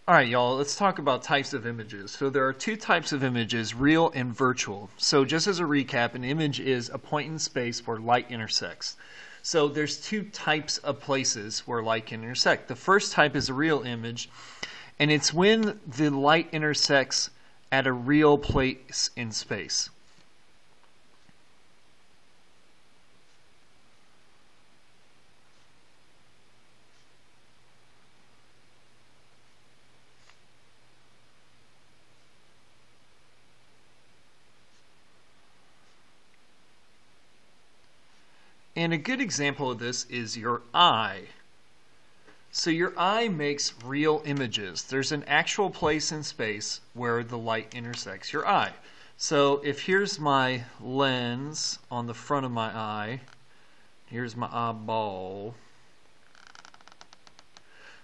All right, y'all, let's talk about types of images. So there are two types of images, real and virtual. So just as a recap, an image is a point in space where light intersects. So there's two types of places where light can intersect. The first type is a real image, and it's when the light intersects at a real place in space. And a good example of this is your eye. So your eye makes real images. There's an actual place in space where the light intersects your eye. So if here's my lens on the front of my eye, here's my eyeball.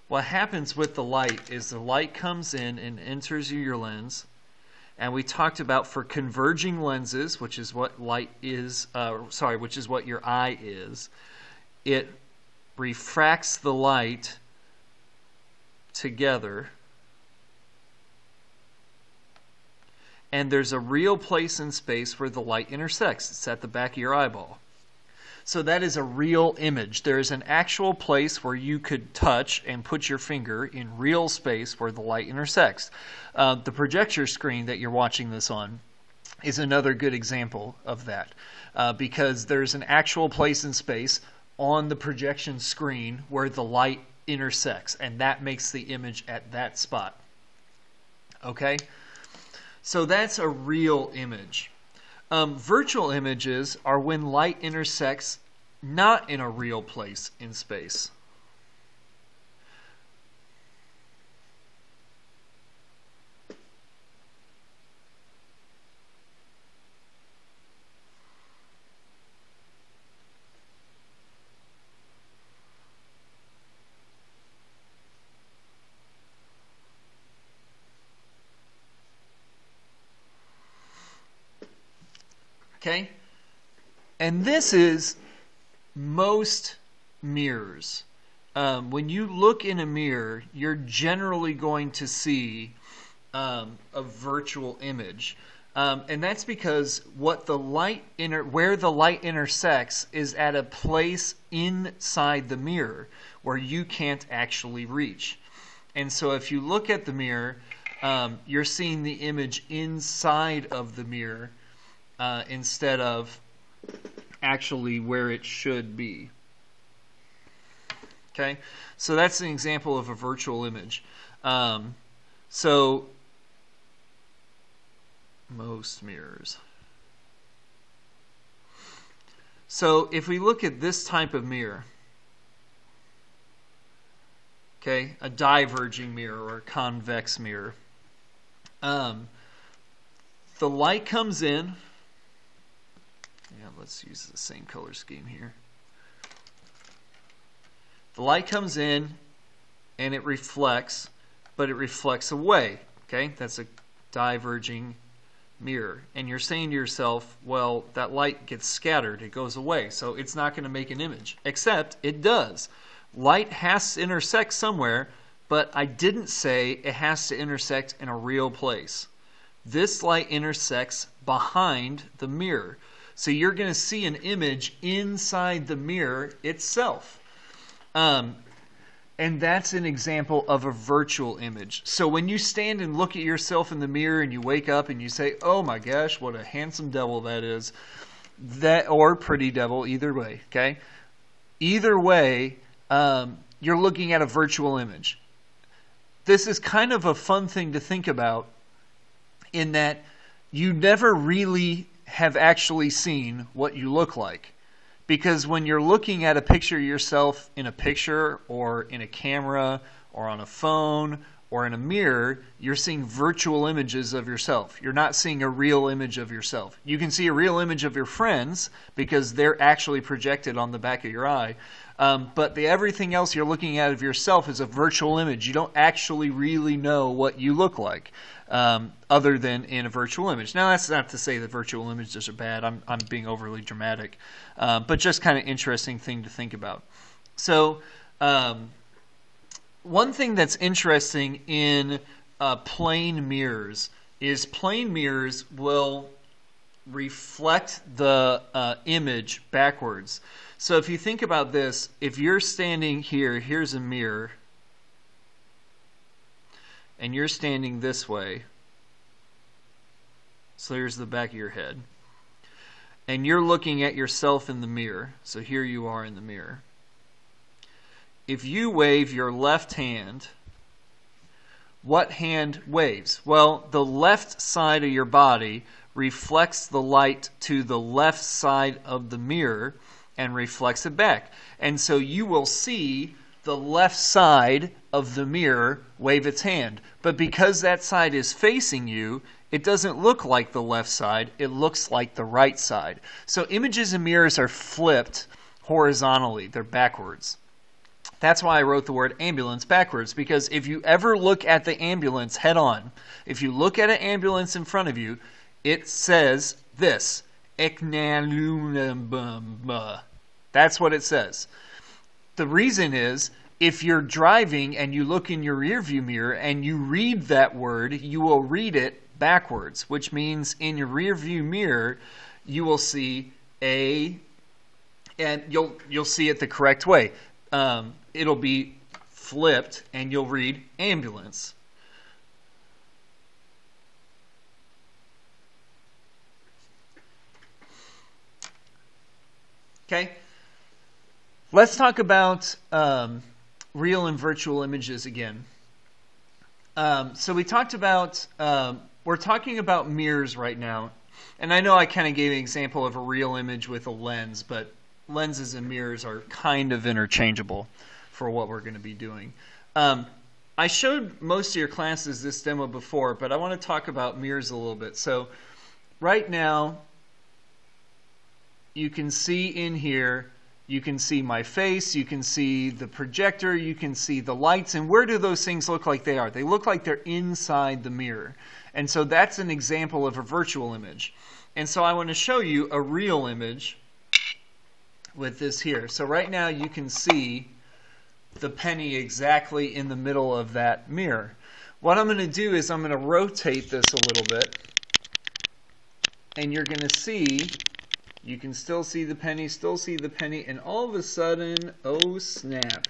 What happens with the light is the light comes in and enters your lens. And we talked about for converging lenses, which is what light is, which is what your eye is, it refracts the light together. And there's a real place in space where the light intersects. It's at the back of your eyeball. So that is a real image. There is an actual place where you could touch and put your finger in real space where the light intersects. The projector screen that you're watching this on is another good example of that, because there's an actual place in space on the projection screen where the light intersects, and that makes the image at that spot. Okay? So that's a real image. Virtual images are when light intersects not in a real place in space. Okay? And this is most mirrors. When you look in a mirror, you're generally going to see a virtual image. And that's because where the light intersects is at a place inside the mirror where you can't actually reach. And so if you look at the mirror, you're seeing the image inside of the mirror, instead of actually where it should be. Okay, so that's an example of a virtual image. So most mirrors. So if we look at this type of mirror, okay, a diverging mirror or a convex mirror, the light comes in. Yeah, let's use the same color scheme here. The light comes in and it reflects, but it reflects away. Okay, that's a diverging mirror. And you're saying to yourself, well, that light gets scattered, it goes away, so it's not going to make an image. Except it does. Light has to intersect somewhere, but I didn't say it has to intersect in a real place. This light intersects behind the mirror. So you're going to see an image inside the mirror itself. And that's an example of a virtual image. So when you stand and look at yourself in the mirror and you wake up and you say, oh my gosh, what a handsome devil that is, or pretty devil, either way, okay? Either way, you're looking at a virtual image. This is kind of a fun thing to think about, in that you never really have actually seen what you look like. Because when you're looking at a picture of yourself in a picture or in a camera or on a phone or in a mirror, you're seeing virtual images of yourself. You're not seeing a real image of yourself. You can see a real image of your friends because they're actually projected on the back of your eye. But everything else you're looking at of yourself is a virtual image. You don't actually really know what you look like, other than in a virtual image. Now, that's not to say that virtual images are bad. I'm being overly dramatic. But just kind of interesting thing to think about. So one thing that's interesting in plane mirrors is plane mirrors will reflect the image backwards. So if you think about this, if you're standing here, here's a mirror, and you're standing this way, so here's the back of your head, and you're looking at yourself in the mirror, so here you are in the mirror. If you wave your left hand, what hand waves? Well, the left side of your body reflects the light to the left side of the mirror and reflects it back. And so you will see the left side of the mirror wave its hand. But because that side is facing you, it doesn't look like the left side, it looks like the right side. So images in mirrors are flipped horizontally, they're backwards. That's why I wrote the word ambulance backwards, because if you ever look at the ambulance head on, if you look at an ambulance in front of you, it says this, that's what it says. The reason is, if you're driving and you look in your rearview mirror and you read that word, you will read it backwards, which means in your rearview mirror, you will see a, and you'll see it the correct way. It'll be flipped and you'll read ambulance. Okay, let's talk about real and virtual images again. So we talked about, we're talking about mirrors right now. And I know I kind of gave an example of a real image with a lens, but lenses and mirrors are kind of interchangeable for what we're going to be doing. I showed most of your classes this demo before, but I want to talk about mirrors a little bit. So right now, you can see in here, you can see my face, you can see the projector, you can see the lights, and where do those things look like they are? They look like they're inside the mirror. And so that's an example of a virtual image. And so I want to show you a real image with this here. So right now you can see the penny exactly in the middle of that mirror. What I'm going to do is I'm going to rotate this a little bit, and you're going to see, you can still see the penny, and all of a sudden, oh snap,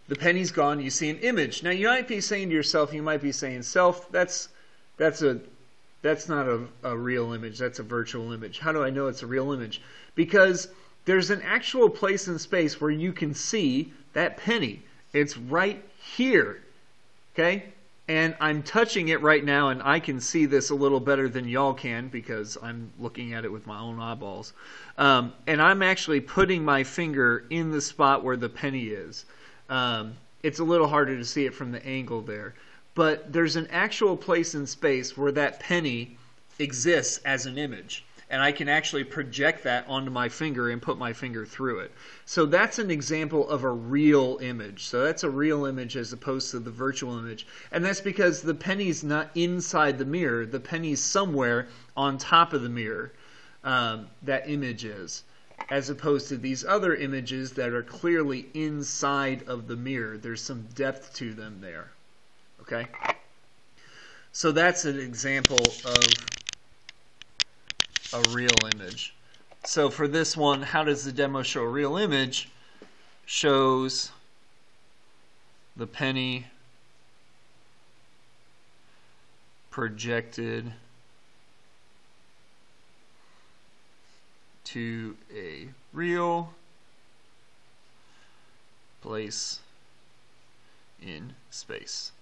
the penny's gone. You see an image. Now you might be saying to yourself, you might be saying, self, that's not a real image, that's a virtual image. How do I know it's a real image? Because there's an actual place in space where you can see that penny. It's right here, okay? And I'm touching it right now, and I can see this a little better than y'all can because I'm looking at it with my own eyeballs. And I'm actually putting my finger in the spot where the penny is. It's a little harder to see it from the angle there. But there's an actual place in space where that penny exists as an image. And I can actually project that onto my finger and put my finger through it. So that's an example of a real image. So that's a real image as opposed to the virtual image. And that's because the penny's not inside the mirror. The penny's somewhere on top of the mirror, that image is. As opposed to these other images that are clearly inside of the mirror. There's some depth to them there. Okay? So that's an example of a real image. So for this one, how does the demo show a real image? Shows the penny projected to a real place in space.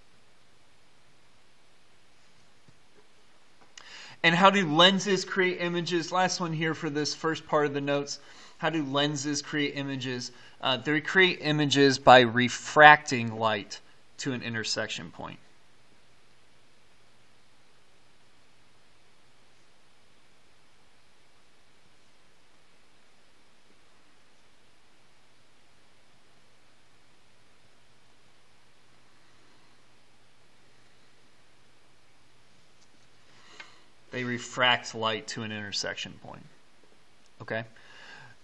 And how do lenses create images? Last one here for this first part of the notes. How do lenses create images? They create images by refracting light to an intersection point. They refract light to an intersection point. Okay?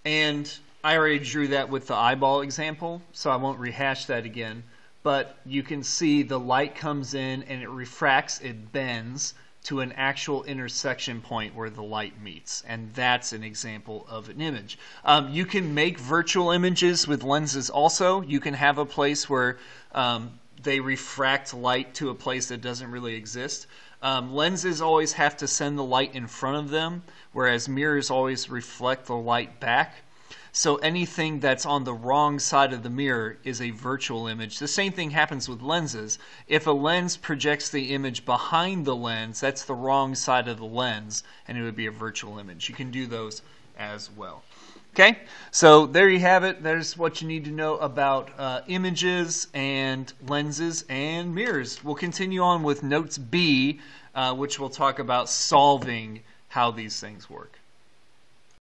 And I already drew that with the eyeball example, so I won't rehash that again. But you can see the light comes in and it refracts, it bends to an actual intersection point where the light meets. And that's an example of an image. You can make virtual images with lenses also. You can have a place where they refract light to a place that doesn't really exist. Lenses always have to send the light in front of them, whereas mirrors always reflect the light back. So anything that's on the wrong side of the mirror is a virtual image. The same thing happens with lenses. If a lens projects the image behind the lens, that's the wrong side of the lens, and it would be a virtual image. You can do those as well. Okay, so there you have it. There's what you need to know about images and lenses and mirrors. We'll continue on with Notes B, which will talk about solving how these things work.